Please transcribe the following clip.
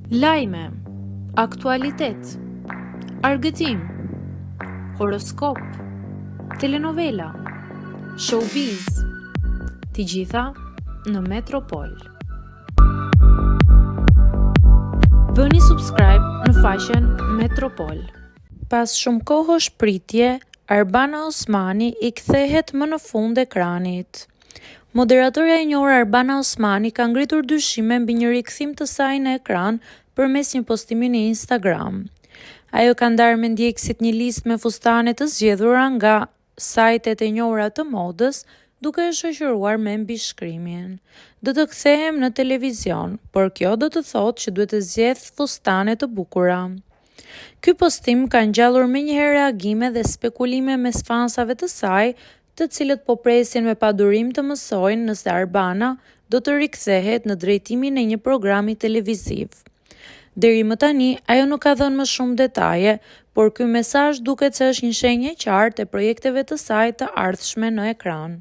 Lajme, aktualitet, argëtim, horoskop, telenovela, showbiz, të gjitha në Metropol. Bëni subscribe në faqen Metropol. Pas shumë kohësh pritje, Arbana Osmani i kthehet më në fund ekranit. Moderatorja e njohur Arbana Osmani ka ngritur dyshime mbi një rikthim të saj në ekran përmes një postimi në Instagram. Ajo ka ndarë me ndjekësit një listë me fustane të zgjedhura nga sajtet e njohura të modës, duke e shoqëruar me mbishkrimin: "Do të kthehem në televizion, por kjo do të thotë që duhet të zgjedh fustane të bukura." Ky postim ka ngjallur menjëherë reagime dhe spekulime mes fansave të saj, të cilët po presin me padurim të mësojnë nëse Arbana do të rikthehet në drejtimin e një programi televiziv. Deri më tani, ajo nuk ka dhënë më shumë detaje, por ky mesazh duket se është një shenjë e qartë e projekteve të saj të ardhshme në ekran.